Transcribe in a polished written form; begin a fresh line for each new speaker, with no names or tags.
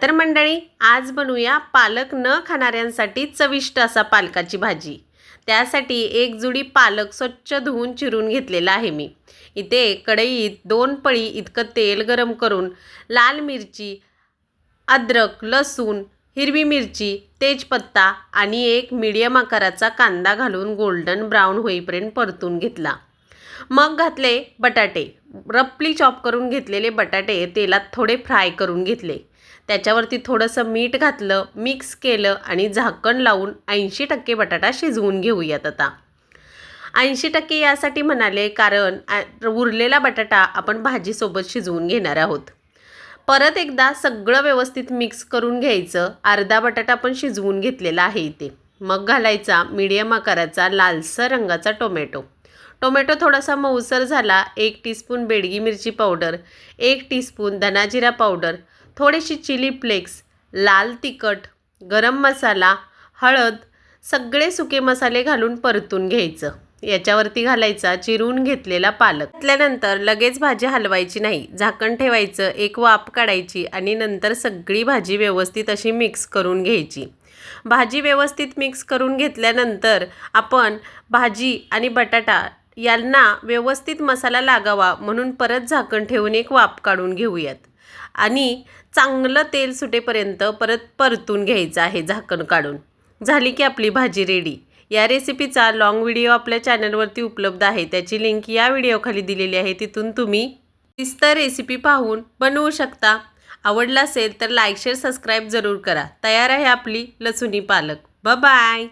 तर मंडळी, आज बनवूया पालक न खाणाऱ्यांसाठी चविष्ट असा पालकाची भाजी। त्यासाठी एक जुडी पालक स्वच्छ धुवून चिरून घेतलेला आहे मी। इथे कढईत 2 पळी इतकं तेल गरम करून लाल मिरची, अद्रक, लसूण, हिरवी मिरची, तेजपत्ता आणि एक मीडियम आकाराचा कांदा घालून गोल्डन ब्राऊन होईपर्यंत परतून घेतला। मग घातले बटाटे, रफली चॉप करून घेतलेले बटाटे तेलात थोडे फ्राय करून घेतले। त्याच्यावरती थोडंसं मीठ घातलं, मिक्स केलं आणि झाकण लावून 80% बटाटा शिजवून घेऊयात। आता 80% यासाठी म्हणाले कारण उरलेला बटाटा आपण भाजीसोबत शिजवून घेणार आहोत। परत एकदा सगळं व्यवस्थित मिक्स करून घ्यायचं। अर्धा बटाटा पण शिजवून घेतलेला आहे इथे। मग घालायचा मीडियम आकाराचा लालसर रंगाचा टोमॅटो। टोमॅटो थोडासा मऊसर झाला, 1 टीस्पून बेडगी मिरची पावडर, 1 टीस्पून धनाजिरा पावडर, थोडीशी चिली फ्लेक्स, लाल तिखट, गरम मसाला, हळद, सगळे सुके मसाले घालून परतून घ्यायचं। याच्यावरती घालायचा चिरून घेतलेला पालक। घातल्यानंतर लगेच भाजी हलवायची नाही, झाकण ठेवायचं, एक वाफ काढायची आणि नंतर सगळी भाजी व्यवस्थित अशी मिक्स करून घ्यायची। भाजी व्यवस्थित मिक्स करून घेतल्यानंतर आपण भाजी आणि बटाटा यांना व्यवस्थित मसाला लागावा म्हणून परत झाकण ठेवून एक वाफ काढून घेऊयात आणि चांगलं तेल सुटेपर्यंत परत परतून घ्यायचं आहे झाकण काढून। झाली की आपली भाजी रेडी। या रेसिपीचा लॉंग व्हिडिओ आपल्या चॅनलवरती उपलब्ध आहे, त्याची लिंक या व्हिडिओखाली दिलेली आहे, तिथून तुम्ही सविस्तर रेसिपी पाहून बनवू शकता। आवडला असेल तर लाईक शेअर सबस्क्राईब जरूर करा। तयार आहे आपली लसूणी पालक। Bye bye.